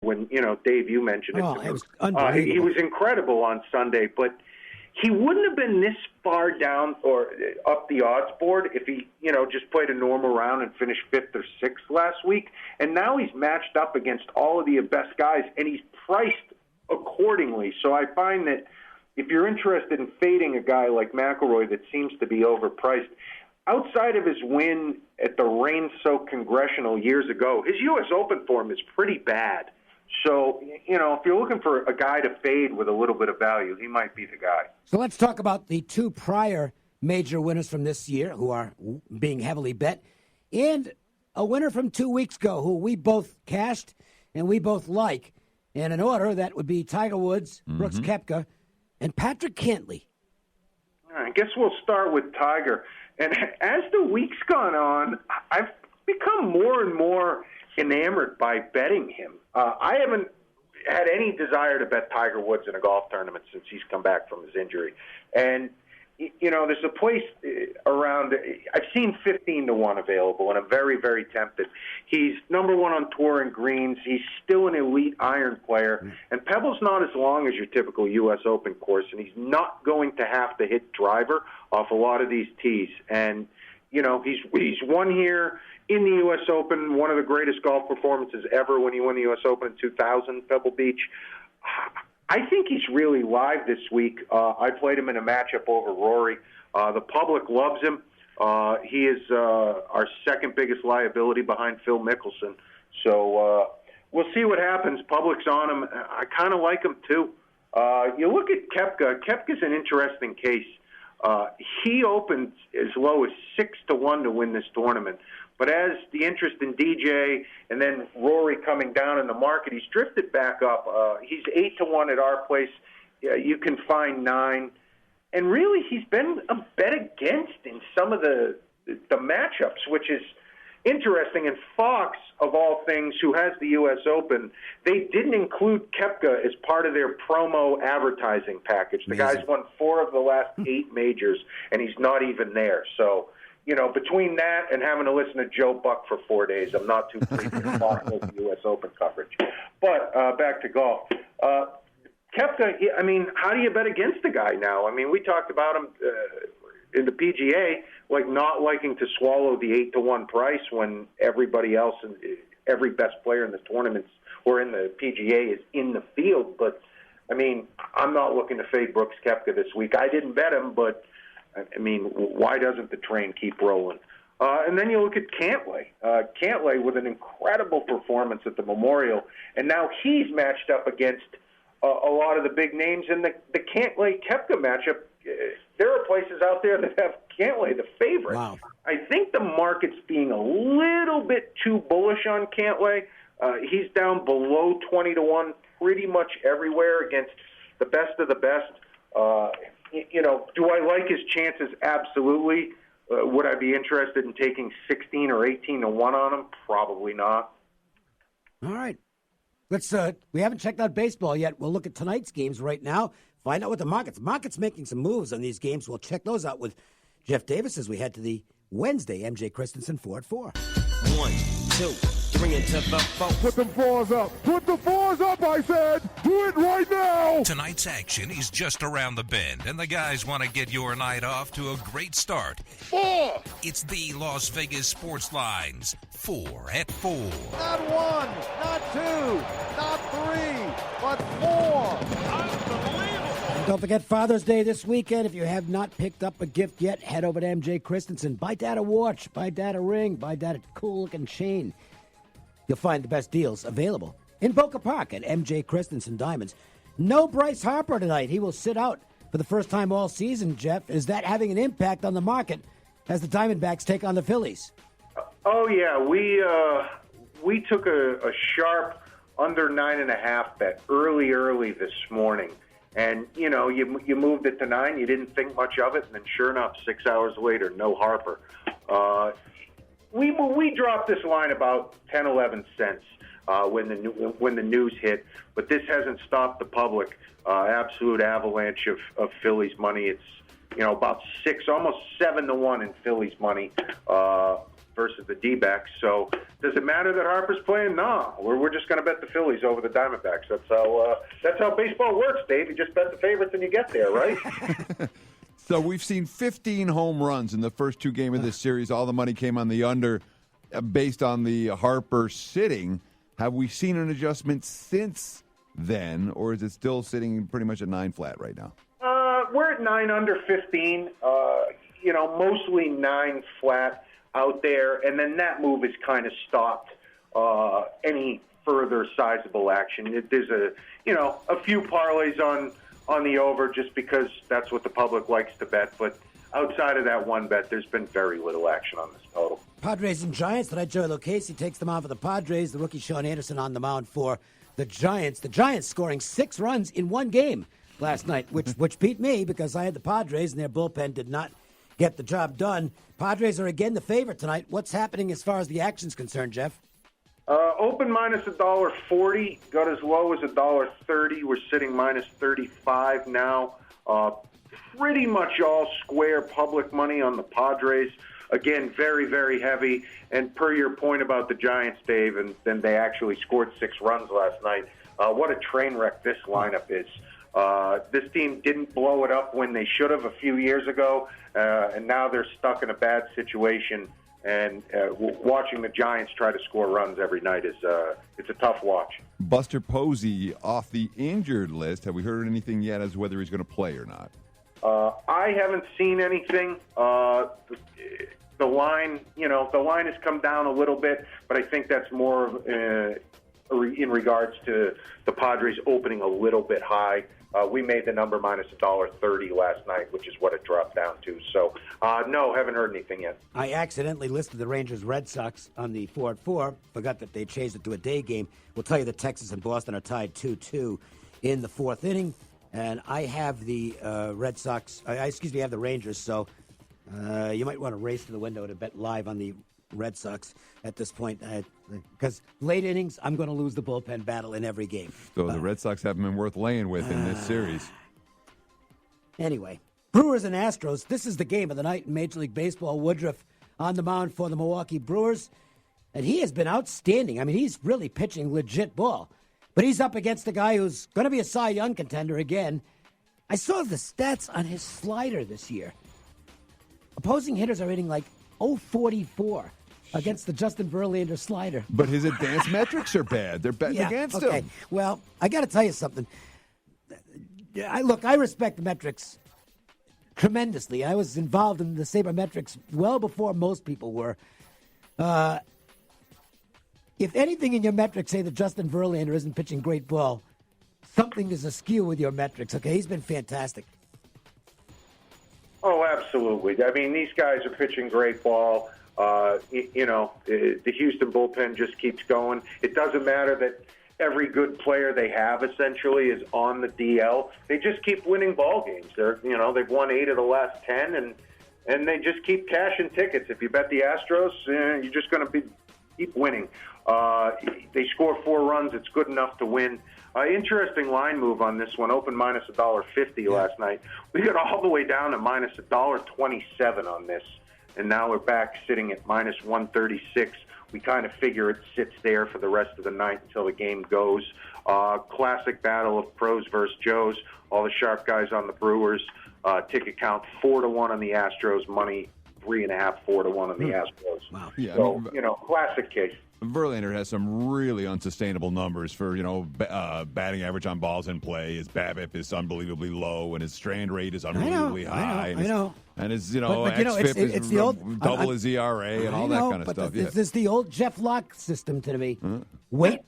when, Dave, you mentioned it. Oh, it was unbelievable. He was incredible on Sunday, but he wouldn't have been this far down or up the odds board if he, just played a normal round and finished 5th or 6th last week. And now he's matched up against all of the best guys, and he's priced accordingly. So I find that if you're interested in fading a guy like McIlroy that seems to be overpriced, outside of his win at the rain-soaked Congressional years ago, his U.S. Open form is pretty bad. So, if you're looking for a guy to fade with a little bit of value, he might be the guy. So let's talk about the two prior major winners from this year who are being heavily bet, and a winner from 2 weeks ago who we both cashed and we both like. And in order, that would be Tiger Woods, Brooks Koepka, and Patrick Cantlay. I guess we'll start with Tiger. And as the week's gone on, I've become more and more enamored by betting him. I haven't had any desire to bet Tiger Woods in a golf tournament since he's come back from his injury. And, there's a place around, I've seen 15-1 available, and I'm very, very tempted. He's number one on tour in greens. He's still an elite iron player. And Pebble's not as long as your typical U.S. Open course, and he's not going to have to hit driver off a lot of these tees. And, he's won here in the U.S. Open, one of the greatest golf performances ever when he won the U.S. Open in 2000, Pebble Beach. I think he's really live this week. I played him in a matchup over Rory. The public loves him. He is our second biggest liability behind Phil Mickelson. So we'll see what happens. Public's on him. I kind of like him, too. You look at Koepka. Koepka's an interesting case. He opened as low as 6-1 to win this tournament. But as the interest in DJ and then Rory coming down in the market, he's drifted back up. He's 8-1 at our place. You can find 9. And really, he's been a bet against in some of the matchups, which is interesting. And Fox, of all things, who has the U.S. Open, they didn't include Koepka as part of their promo advertising package. The guy's won 4 of the last 8 majors, and he's not even there. So, between that and having to listen to Joe Buck for 4 days, I'm not too pleased with Fox with the U.S. Open coverage. But back to golf. Koepka, how do you bet against the guy now? We talked about him in the PGA, not liking to swallow the 8-1 price when everybody else, every best player in the tournaments or in the PGA is in the field. But, I'm not looking to fade Brooks Koepka this week. I didn't bet him, but, why doesn't the train keep rolling? And then you look at Cantlay. Cantlay with an incredible performance at the Memorial, and now he's matched up against a lot of the big names in the Cantlay-Koepka matchup. There are places out there that have Cantlay the favorite. Wow. I think the market's being a little bit too bullish on Cantlay. He's down below 20-1 pretty much everywhere against the best of the best. Do I like his chances? Absolutely. Would I be interested in taking 16 or 18-1 on him? Probably not. All right. Let's. We haven't checked out baseball yet. We'll look at tonight's games right now. Find out what the market's making some moves on these games. We'll check those out with Jeff Davis as we head to the Wednesday MJ Christensen 4 at 4. 1, 2, 3 into the 4. Put the 4s up. Put the 4s up, I said. Do it right now. Tonight's action is just around the bend, and the guys want to get your night off to a great start. 4. It's the Las Vegas Sportsline's 4 at 4. Not 1, not 2, not 3, but 4. Unbelievable. And don't forget Father's Day this weekend. If you have not picked up a gift yet, head over to MJ Christensen. Buy Dad a watch, buy Dad a ring, buy Dad a cool-looking chain. You'll find the best deals available in Boca Park at MJ Christensen Diamonds. No Bryce Harper tonight. He will sit out for the first time all season, Jeff. Is that having an impact on the market as the Diamondbacks take on the Phillies? Oh, yeah. We took a sharp under 9.5 bet early this morning. And, you moved it to 9. You didn't think much of it. And then sure enough, 6 hours later, no Harper. We dropped this line about 10, 11 cents when the news hit. But this hasn't stopped the public. Absolute avalanche of Phillies money. It's, about 6, almost 7-1 in Phillies money. versus the D-backs. So does it matter that Harper's playing? No. We're just going to bet the Phillies over the Diamondbacks. That's how baseball works, Dave. You just bet the favorites and you get there, right? So we've seen 15 home runs in the first two games of this series. All the money came on the under based on the Harper sitting. Have we seen an adjustment since then, or is it still sitting pretty much at 9 flat right now? We're at 9 under 15, mostly 9 flat out there, and then that move has kind of stopped any further sizable action. There's a few parlays on the over just because that's what the public likes to bet, but outside of that one bet, there's been very little action on this total. Padres and Giants. Tonight, Joey Lucchesi takes them on for the Padres. The rookie Sean Anderson on the mound for the Giants. The Giants scoring 6 runs in one game last night, which beat me because I had the Padres and their bullpen did not get the job done. Padres are again the favorite tonight. What's happening as far as the action's concerned, Jeff? Open minus $1.40, got as low as $1.30. We're sitting minus 35 now. Pretty much all square public money on the Padres. Again, very, very heavy. And per your point about the Giants, Dave, and then they actually scored 6 runs last night. What a train wreck this lineup is. This team didn't blow it up when they should have a few years ago, and now they're stuck in a bad situation. And watching the Giants try to score runs every night it's a tough watch. Buster Posey off the injured list. Have we heard anything yet as to whether he's going to play or not? I haven't seen anything. The line has come down a little bit, but I think that's more in regards to the Padres opening a little bit high. We made the number minus $1.30 last night, which is what it dropped down to. So, no, haven't heard anything yet. I accidentally listed the Rangers-Red Sox on the 4 at 4. Forgot that they changed it to a day game. We'll tell you that Texas and Boston are tied 2-2 in the 4th inning. And I have the Red Sox. I have the Rangers. So you might want to race to the window to bet live on the Red Sox at this point. Because late innings, I'm going to lose the bullpen battle in every game. So the Red Sox haven't been worth laying with in this series. Anyway, Brewers and Astros. This is the game of the night in Major League Baseball. Woodruff on the mound for the Milwaukee Brewers. And he has been outstanding. I mean, he's really pitching legit ball. But he's up against a guy who's going to be a Cy Young contender again. I saw the stats on his slider this year. Opposing hitters are hitting like 0.44 against the Justin Verlander slider. But his advanced metrics are bad. They're betting against him. Well, I got to tell you something. I respect the metrics tremendously. I was involved in the sabermetrics well before most people were. If anything in your metrics say that Justin Verlander isn't pitching great ball, something is askew with your metrics, okay? He's been fantastic. Oh, absolutely. I mean, these guys are pitching great ball. The Houston bullpen just keeps going. It doesn't matter that every good player they have essentially is on the DL. They just keep winning ball games. They've won 8 of the last 10, and they just keep cashing tickets. If you bet the Astros, you're just going to keep winning. They score 4 runs. It's good enough to win. Interesting line move on this one. Open minus $1.50 last night. We got all the way down to minus $1.27 on this, and now we're back sitting at minus 136. We kind of figure it sits there for the rest of the night until the game goes. Classic battle of pros versus Joes. All the sharp guys on the Brewers. Ticket count 4-1 on the Astros. Money 3.5, 4-1 on the Astros. Wow. Yeah, so, classic case. Verlander has some really unsustainable numbers for, batting average on balls in play. His BABIP is unbelievably low, and his strand rate is unbelievably high. I know. And his, XFIP is the old, double his ERA and all that kind of stuff. This is the old Jeff Locke system to me.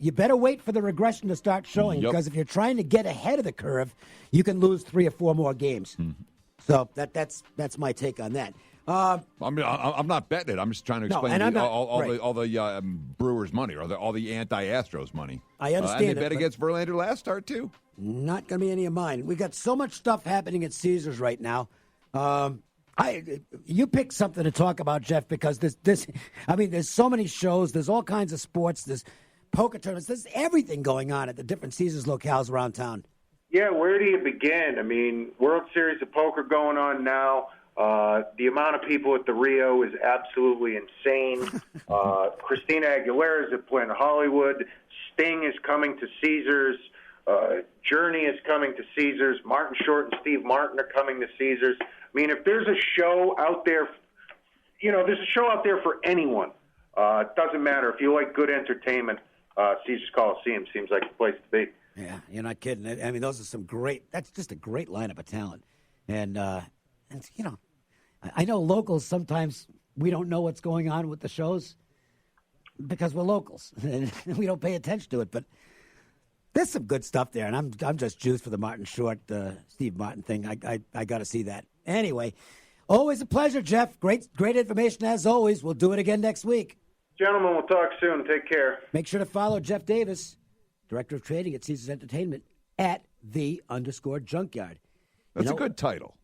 You better wait for the regression to start showing, because if you're trying to get ahead of the curve, you can lose 3 or 4 more games. So that's my take on that. I'm not betting it. I'm just trying to explain all the Brewers' money or all the anti-Astros money. I understand. And they bet against Verlander last start, too? Not going to be any of mine. We got so much stuff happening at Caesars right now. You pick something to talk about, Jeff, because there's so many shows. There's all kinds of sports. There's poker tournaments. There's everything going on at the different Caesars locales around town. Yeah, where do you begin? I mean, World Series of Poker going on now. The amount of people at the Rio is absolutely insane. Christina Aguilera is at Planet Hollywood. Sting is coming to Caesars. Journey is coming to Caesars. Martin Short and Steve Martin are coming to Caesars. I mean, if there's a show out there, there's a show out there for anyone. It doesn't matter. If you like good entertainment, Caesars Coliseum seems like the place to be. Yeah, you're not kidding. I mean, those are that's just a great lineup of talent. And I know locals, sometimes we don't know what's going on with the shows because we're locals and we don't pay attention to it. But there's some good stuff there, and I'm just juiced for the Martin Short, Steve Martin thing. I got to see that. Anyway, always a pleasure, Jeff. Great information as always. We'll do it again next week. Gentlemen, we'll talk soon. Take care. Make sure to follow Jeff Davis, Director of Trading at Caesars Entertainment, at @the_junkyard. That's a good title.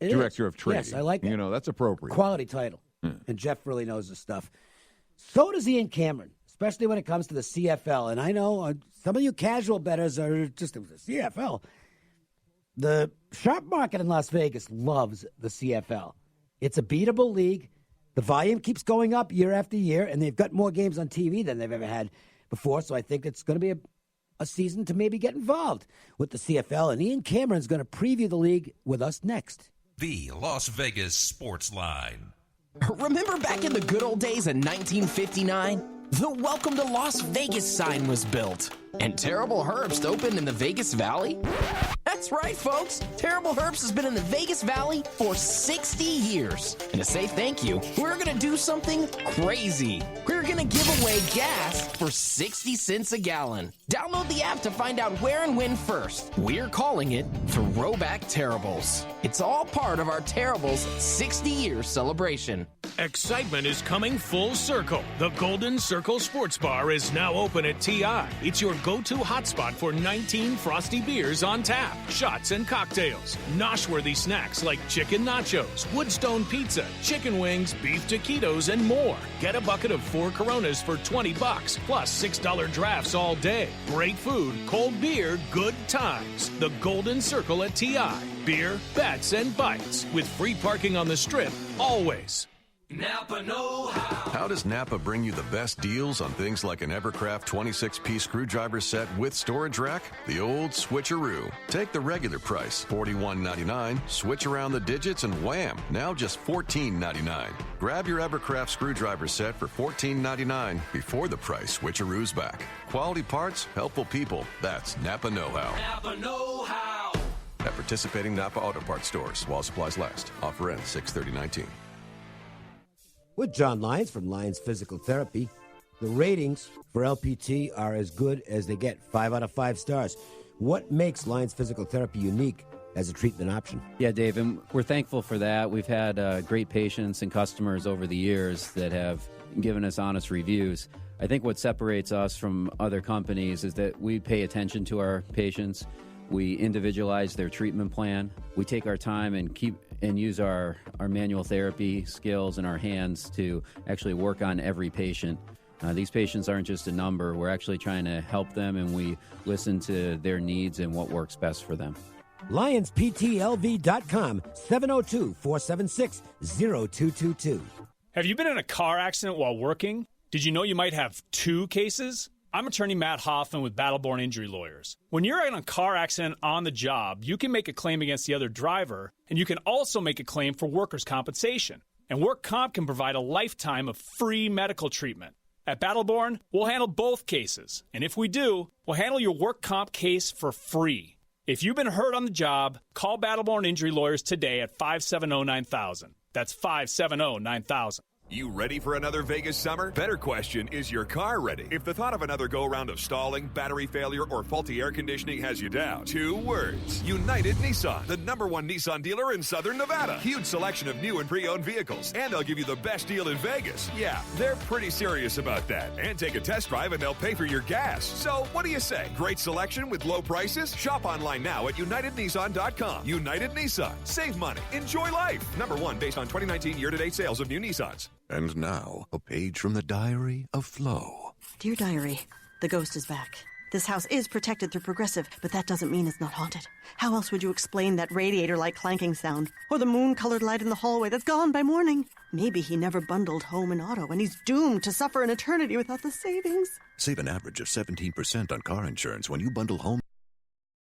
Director of Trading. Yes, I like that. That's appropriate. Quality title. And Jeff really knows his stuff. So does Ian Cameron, especially when it comes to the CFL. And I know some of you casual bettors are just the CFL. The sharp market in Las Vegas loves the CFL. It's a beatable league. The volume keeps going up year after year, and they've got more games on TV than they've ever had before. So I think it's going to be a season to maybe get involved with the CFL. And Ian Cameron's going to preview the league with us next. The Las Vegas Sportsline. Remember back in the good old days in 1959? The Welcome to Las Vegas sign was built. And Terrible Herbst opened in the Vegas Valley? That's right, folks. Terrible Herbst has been in the Vegas Valley for 60 years. And to say thank you, we're going to do something crazy. We're going to give away gas for 60 cents a gallon. Download the app to find out where and when first. We're calling it Throwback Terribles. It's all part of our Terribles 60-year celebration. Excitement is coming full circle. The Golden Circle Sports Bar is now open at TI. It's your go-to hotspot for 19 frosty beers on tap, shots and cocktails, nosh-worthy snacks like chicken nachos, Woodstone pizza, chicken wings, beef taquitos, and more. Get a bucket of 4 Coronas for $20, plus $6 drafts all day. Great food, cold beer, good times. The Golden Circle at TI. Beer, bets, and bites, with free parking on the Strip, always. Napa know-how. How does Napa bring you the best deals on things like an Evercraft 26-piece screwdriver set with storage rack? The old switcheroo. Take the regular price, $41.99, switch around the digits, and wham, now just $14.99. Grab your Evercraft screwdriver set for $14.99 before the price switcheroo's back. Quality parts, helpful people. That's Napa know-how. Napa know-how. At participating Napa Auto Parts stores while supplies last. Offer ends 6/30/19. With John Lyons from Lyons Physical Therapy, the ratings for LPT are as good as they get, 5 out of 5 stars. What makes Lyons Physical Therapy unique as a treatment option? Yeah, Dave, and we're thankful for that. We've had great patients and customers over the years that have given us honest reviews. I think what separates us from other companies is that we pay attention to our patients. We individualize their treatment plan. We take our time and use our manual therapy skills and our hands to actually work on every patient. These patients aren't just a number. We're actually trying to help them, and we listen to their needs and what works best for them. LionsPTLV.com, 702-476-0222. Have you been in a car accident while working? Did you know you might have 2 cases? I'm attorney Matt Hoffman with Battleborn Injury Lawyers. When you're in a car accident on the job, you can make a claim against the other driver, and you can also make a claim for workers' compensation. And work comp can provide a lifetime of free medical treatment. At Battleborn, we'll handle both cases. And if we do, we'll handle your work comp case for free. If you've been hurt on the job, call Battleborn Injury Lawyers today at 570-9000. That's 570-9000. You ready for another Vegas summer? Better question, is your car ready? If the thought of another go-round of stalling, battery failure, or faulty air conditioning has you down, 2 words. United Nissan, the #1 Nissan dealer in Southern Nevada. Huge selection of new and pre-owned vehicles, and they'll give you the best deal in Vegas. Yeah, they're pretty serious about that. And take a test drive and they'll pay for your gas. So what do you say? Great selection with low prices? Shop online now at UnitedNissan.com. United Nissan. Save money. Enjoy life. #1 based on 2019 year-to-date sales of new Nissans. And now, a page from the diary of Flo. Dear Diary, the ghost is back. This house is protected through Progressive, but that doesn't mean it's not haunted. How else would you explain that radiator-like clanking sound? Or the moon-colored light in the hallway that's gone by morning? Maybe he never bundled home and auto, and he's doomed to suffer an eternity without the savings. Save an average of 17% on car insurance when you bundle home.